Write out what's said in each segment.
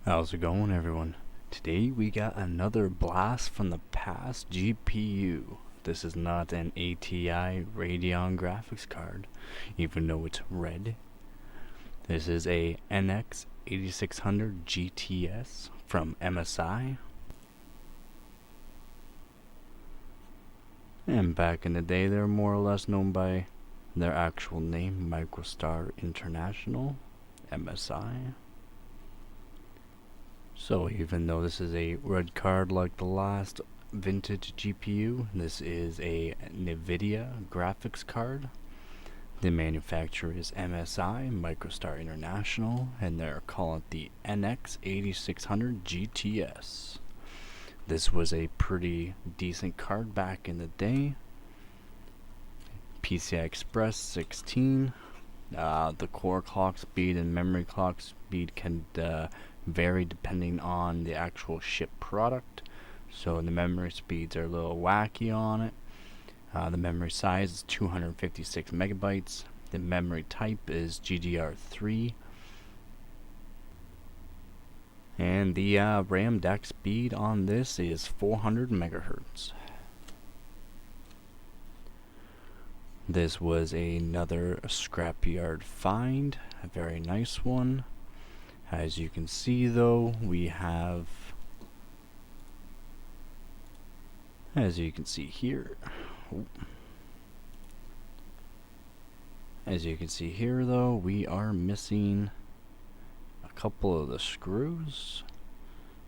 How's it going, everyone? Today we got another blast from the past GPU. This is not an ATI Radeon graphics card, even though it's red. This is a NX 8600 GTS from MSI. And back in the day, they were more or less known by their actual name, Microstar International, MSI. So even though this is a red card like the last vintage GPU, this is a NVIDIA graphics card. The manufacturer is MSI, Microstar International, and they're calling it the NX 8600 GTS. This was a pretty decent card back in the day. PCI Express 16. The core clock speed and memory clock speed can vary depending on the actual shipped product. So the memory speeds are a little wacky on it. The memory size is 256 megabytes. The memory type is GDR3. And the RAM DAC speed on this is 400 megahertz. This was another scrapyard find, a very nice one. As you can see though, we have, as you can see here, we are missing a couple of the screws.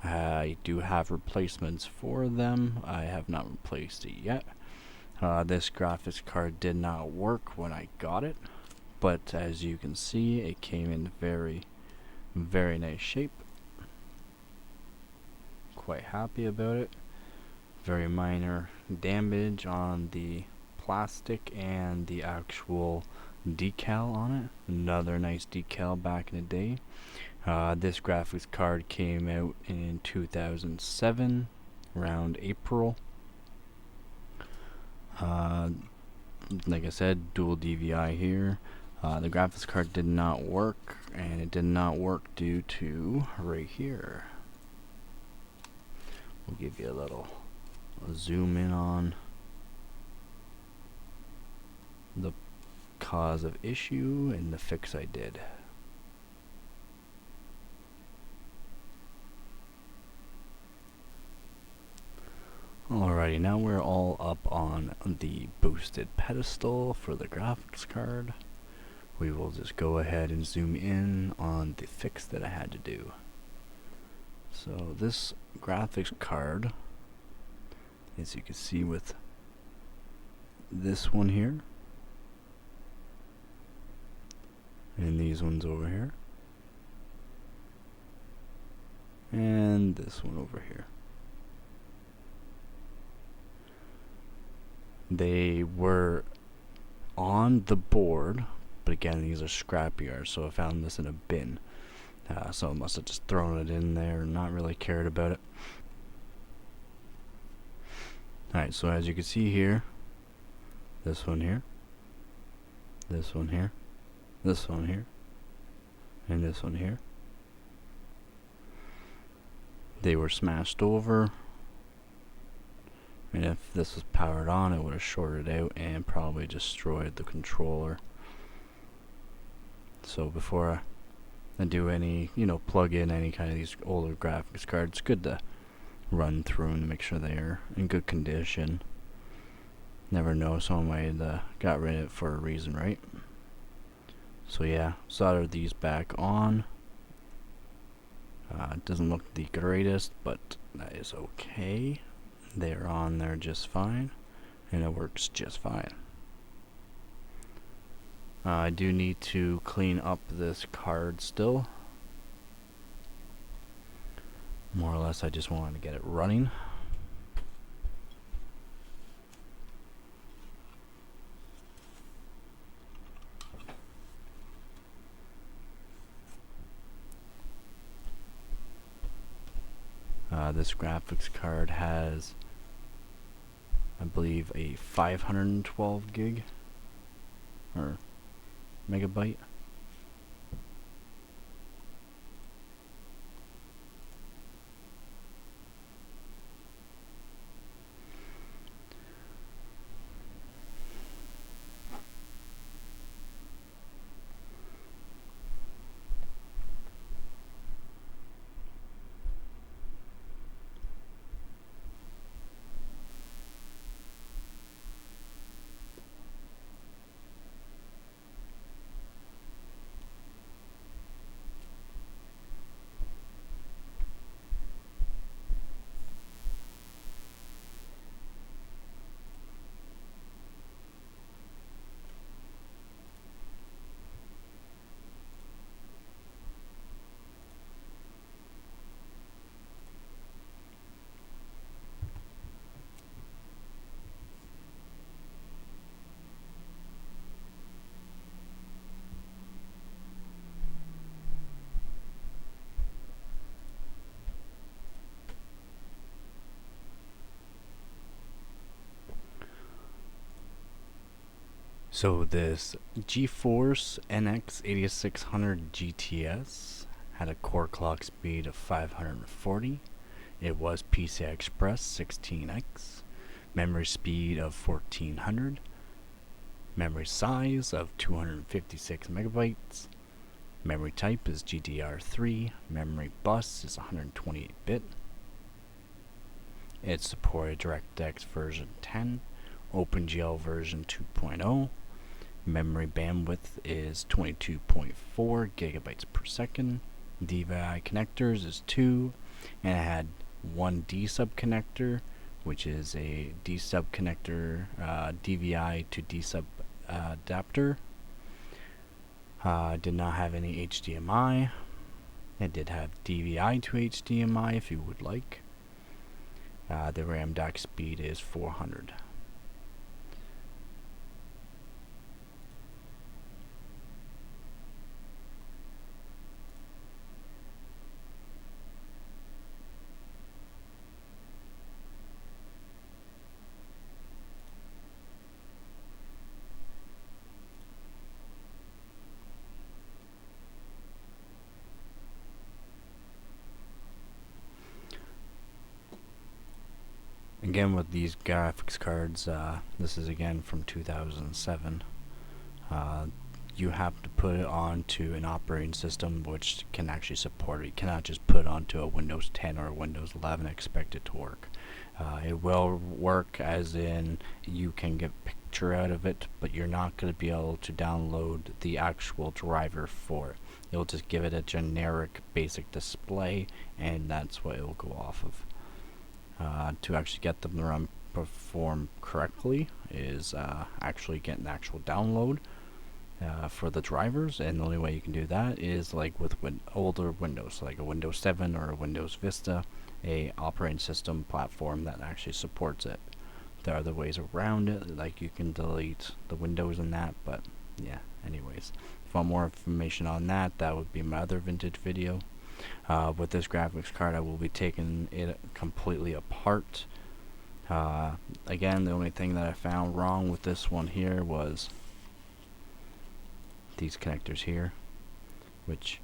I do have replacements for them. I have not replaced it yet. This graphics card did not work when I got it, but as you can see, it came in very nice shape. Quite happy about it. Very minor damage on the plastic and the actual decal on it. Another nice decal back in the day. This graphics card came out in 2007, around April. Like I said, dual DVI here. The graphics card did not work, and it did not work due to right here. We'll give you a little zoom in on the cause of issue and the fix I did. Alrighty, now we're all up on the boosted pedestal for the graphics card. We will just go ahead and zoom in on the fix that I had to do. So this graphics card, as you can see with this one here, and these ones over here, and this one over here. They were on the board, but again, these are scrapyard, so I found this in a bin. So I must have just thrown it in there and not really cared about it. Alright, so as you can see here, this one here, this one here, this one here, and this one here, they were smashed over. And if this was powered on, it would have shorted out and probably destroyed the controller. So before I do any, plug in any kind of these older graphics cards, it's good to run through them to make sure they are in good condition. Never know, someone might have got rid of it for a reason, right? So yeah, solder these back on. It doesn't look the greatest, but that is okay. They're on there just fine, and it works just fine. I do need to clean up this card still. More or less, I just wanted to get it running. This graphics card has, I believe, a 512 gig or megabyte So this GeForce NX 8600 GTS had a core clock speed of 540. It was PCI Express 16X, memory speed of 1400, memory size of 256 megabytes, memory type is GDR3, memory bus is 128-bit. It supported DirectX version 10, OpenGL version 2.0. Memory bandwidth is 22.4 gigabytes per second. DVI connectors is 2, and it had one D-sub connector, which is a D-sub connector, DVI to D-sub adapter. Did not have any HDMI. It did have DVI to HDMI if you would like. The RAM dock speed is 400. Again, with these graphics cards, this is again from 2007. You have to put it onto an operating system which can actually support it. You cannot just put it onto a Windows 10 or a Windows 11 and expect it to work. It will work, as in you can get a picture out of it, but you're not going to be able to download the actual driver for it. It'll just give it a generic basic display, and that's what it will go off of. To actually get them to perform correctly is actually getting the actual download for the drivers, and the only way you can do that is like with older Windows, like a Windows 7 or a Windows Vista, a operating system platform that actually supports it. There are other ways around it, like you can delete the Windows and that, but yeah, anyways. If you want more information on that, that would be my other vintage video. With this graphics card, I will be taking it completely apart. Again, the only thing that I found wrong with this one here was these connectors here, which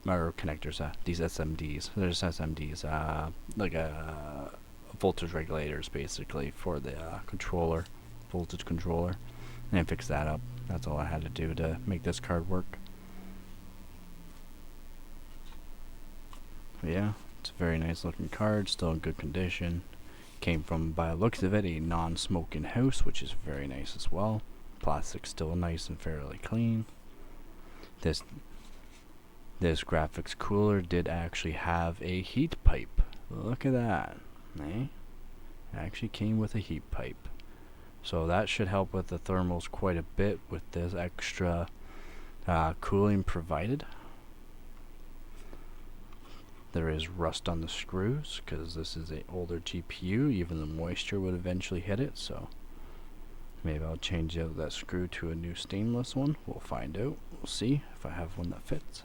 are connectors, these SMDs. There's SMDs, like voltage regulators basically for the controller, voltage controller. And I fixed that up. That's all I had to do to make this card work. But yeah, it's a very nice looking card, still in good condition. Came from, by the looks of it, a non-smoking house, which is very nice as well. Plastic's still nice and fairly clean. This graphics cooler did actually have a heat pipe. Look at that, eh? It actually came with a heat pipe. So that should help with the thermals quite a bit with this extra cooling provided. There is rust on the screws because this is an older GPU. Even the moisture would eventually hit it, so maybe I'll change out that screw to a new stainless one. We'll find out. We'll see if I have one that fits.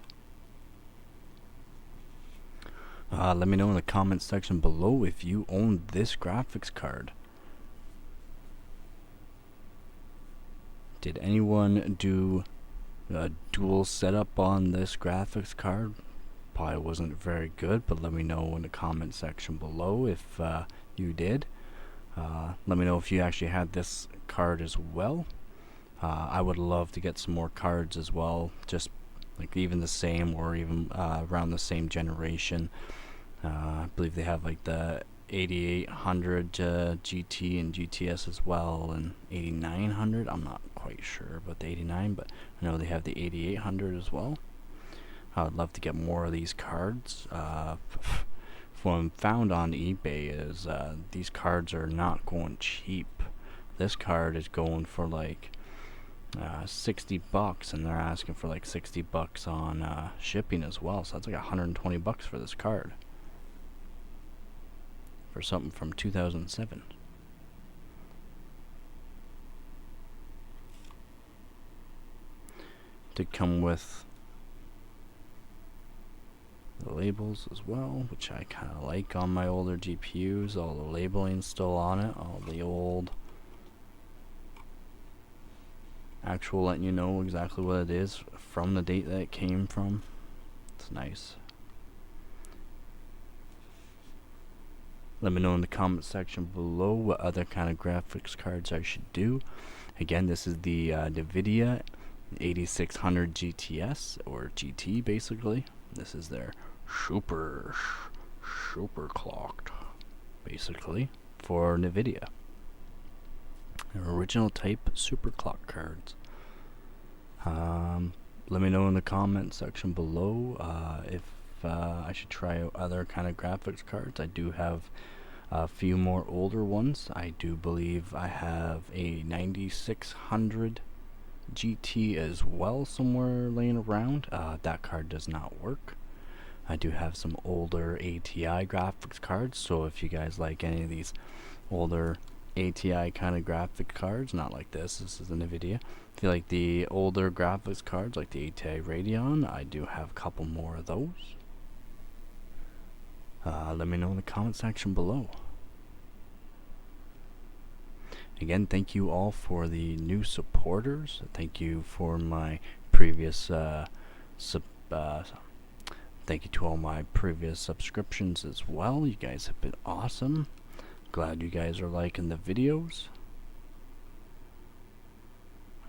Let me know in the comment section below if you own this graphics card. Did anyone do a dual setup on this graphics card? Probably wasn't very good, but let me know in the comment section below if you did. Let me know if you actually had this card as well. I would love to get some more cards as well, just like even the same or even around the same generation. I believe they have like the 8800 GT and GTS as well, and 8900. I'm not quite sure about the 89, but I know they have the 8800 as well. I would love to get more of these cards. What I'm found on eBay is these cards are not going cheap. This card is going for like $60, and they're asking for like $60 on shipping as well. So that's like $120 for this card, for something from 2007. Did come with the labels as well, which I kind of like on my older GPUs. All the labeling still on it, all the old actual letting you know exactly what it is from the date that it came from. It's nice. Let me know in the comment section below what other kind of graphics cards I should do. Again, this is the NVIDIA 8600 GTS, or GT basically. This is their super clocked, basically, for NVIDIA. Their original type super clock cards. Let me know in the comment section below if I should try out other kind of graphics cards. I do have a few more older ones. I do believe I have a 9600 GT as well somewhere laying around. That card does not work. I do have some older ATI graphics cards, so if you guys like any of these older ATI kind of graphic cards, not like this is an NVIDIA. If you like the older graphics cards like the ATI Radeon, I do have a couple more of those. Let me know in the comment section below. Again, thank you all for the new supporters. Thank you for my previous thank you to all my previous subscriptions as well. You guys have been awesome. Glad you guys are liking the videos.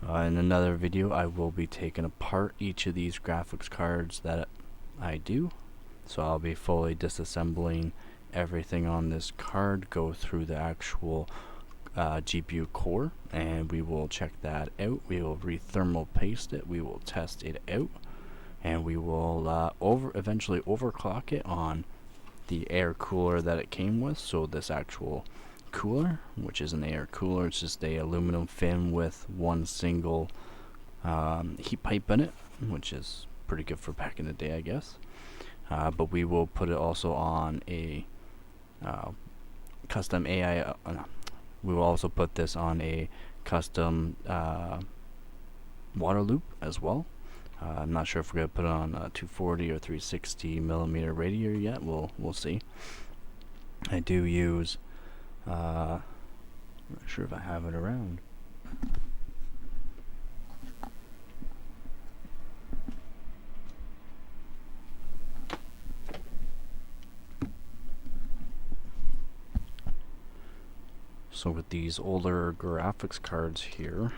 In another video, I will be taking apart each of these graphics cards that I do. So I'll be fully disassembling everything on this card, go through the actual GPU core, and we will check that out. We will re-thermal paste it, we will test it out, and we will eventually overclock it on the air cooler that it came with. So this actual cooler, which is an air cooler, it's just a aluminum fin with one single heat pipe in it, which is pretty good for back in the day, I guess. But we will put it also on a custom AI. We will also put this on a custom water loop as well. I'm not sure if we're gonna put it on a 240 or 360 millimeter radiator yet. We'll see. I do use. I'm not sure if I have it around. So with these older graphics cards here,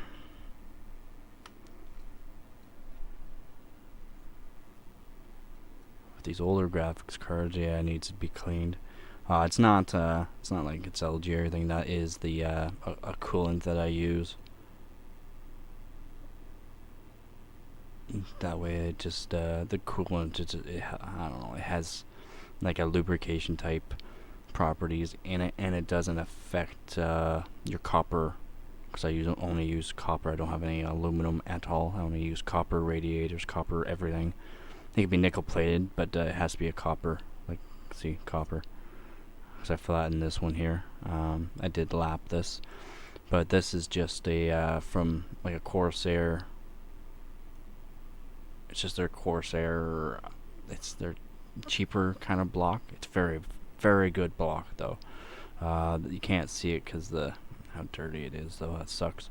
yeah, it needs to be cleaned. It's not like it's LG or anything. That is the a coolant that I use. That way, it just the coolant, I don't know, it has like a lubrication type properties in it, and it doesn't affect your copper, because I only use copper. I don't have any aluminum at all. I only use copper radiators, copper everything. It can be nickel plated, but it has to be a copper. Like, see, copper. Because I flattened this one here. I did lap this, but this is just a from like a Corsair. It's just their Corsair. It's their cheaper kind of block. It's very good block though. You can't see it because how dirty it is though. That sucks.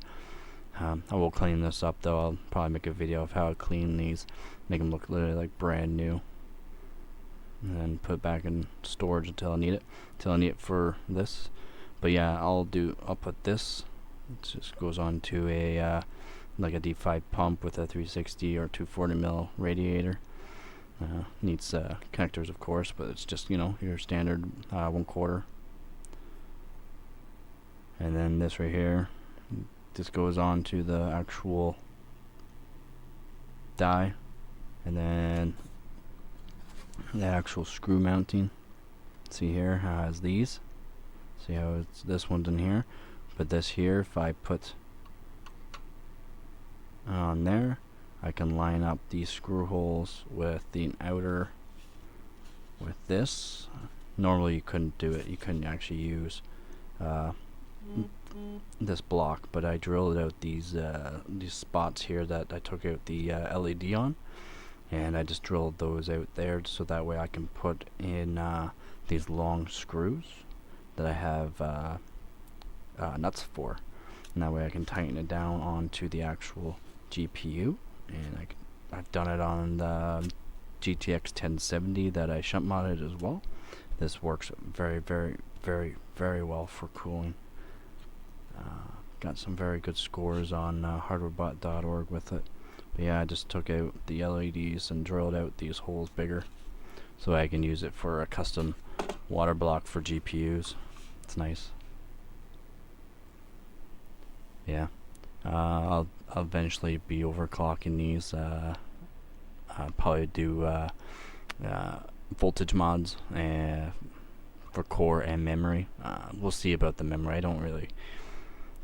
I will clean this up though. I'll probably make a video of how I clean these, make them look literally like brand new, and then put it back in storage until I need it for this. But yeah, I'll put this. It just goes on to a like a D5 pump with a 360 or 240 mil radiator. Needs connectors, of course, but it's just, you know, your standard 1/4. And then this right here, this goes on to the actual die, and then the actual screw mounting. See here has these. See how this one's in here, but this here, if I put on there, I can line up these screw holes with the outer with this. Normally you couldn't do it. You couldn't actually use this block, but I drilled out these spots here that I took out the LED on, and I just drilled those out there so that way I can put in these long screws that I have nuts for, and that way I can tighten it down onto the actual GPU, and I've done it on the GTX 1070 that I shunt modded as well. This works very, very, very, very well for cooling. Got some very good scores on hardwarebot.org with it. But yeah, I just took out the LEDs and drilled out these holes bigger so I can use it for a custom water block for GPUs. It's nice. Yeah. I'll eventually be overclocking these. I'll probably do voltage mods for core and memory. We'll see about the memory.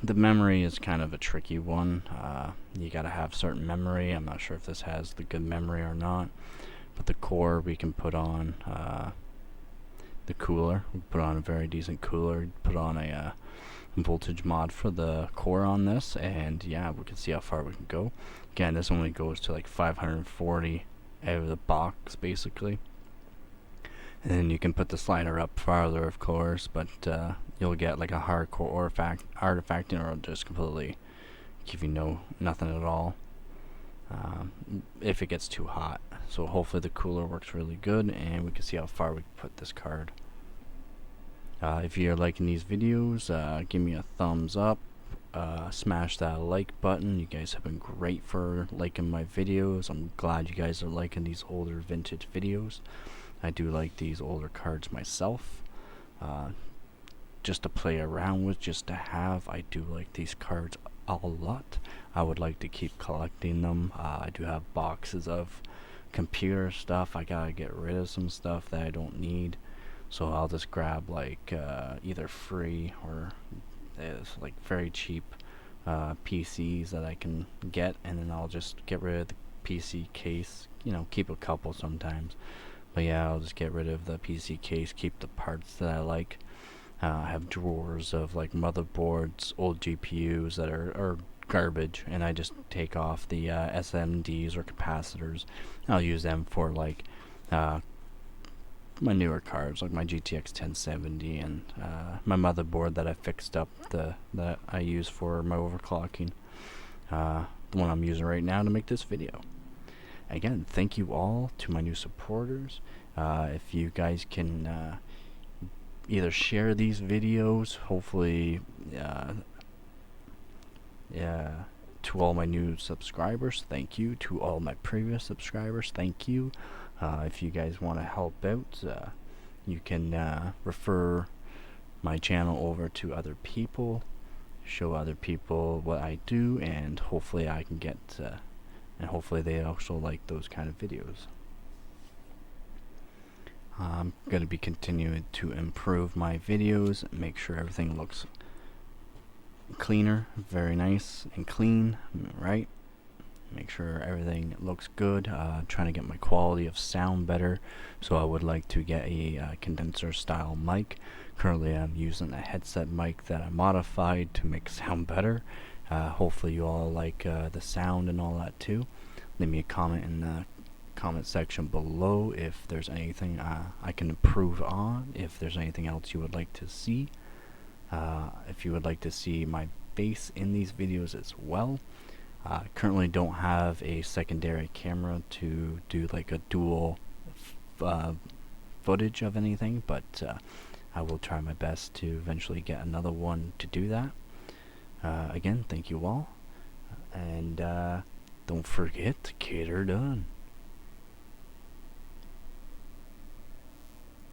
The memory is kind of a tricky one. You gotta have certain memory. I'm not sure if this has the good memory or not. But the core we can put on the cooler. We put on a very decent cooler. Put on a voltage mod for the core on this, and yeah, we can see how far we can go. Again, this only goes to like 540 out of the box basically, and then you can put the slider up farther, of course, but you'll get like a hardcore artifact, or it'll just completely give you nothing at all if it gets too hot. So hopefully the cooler works really good, and we can see how far we can put this card. If you're liking these videos, give me a thumbs up, smash that like button. You guys have been great for liking my videos. I'm glad you guys are liking these older vintage videos. I do like these older cards myself, just to play around with, just to have. I do like these cards a lot. I would like to keep collecting them. I do have boxes of computer stuff. I gotta get rid of some stuff that I don't need. So I'll just grab like either free or like very cheap PCs that I can get, and then I'll just get rid of the PC case. Keep a couple sometimes. But yeah, I'll just get rid of the PC case, keep the parts that I like. I have drawers of like motherboards, old GPUs that are garbage, and I just take off the SMDs or capacitors. I'll use them for like my newer cards, like my GTX 1070 and my motherboard that I fixed up, that I use for my overclocking, the one I'm using right now to make this video. Again, thank you all to my new supporters. If you guys can either share these videos, hopefully to all my new subscribers, thank you. To all my previous subscribers, thank you. If you guys want to help out, you can refer my channel over to other people, show other people what I do, and hopefully I can get and hopefully they also like those kind of videos. I'm going to be continuing to improve my videos, make sure everything looks cleaner, very nice and clean, right? Make sure everything looks good. Trying to get my quality of sound better, so I would like to get a condenser style mic. Currently I'm using a headset mic that I modified to make sound better. Hopefully you all like the sound and all that too. Leave me a comment in the comment section below if there's anything I can improve on, if there's anything else you would like to see. If you would like to see my face in these videos as well. Currently don't have a secondary camera to do like a dual footage of anything, but I will try my best to eventually get another one to do that. Again, thank you all, and don't forget, Kater done.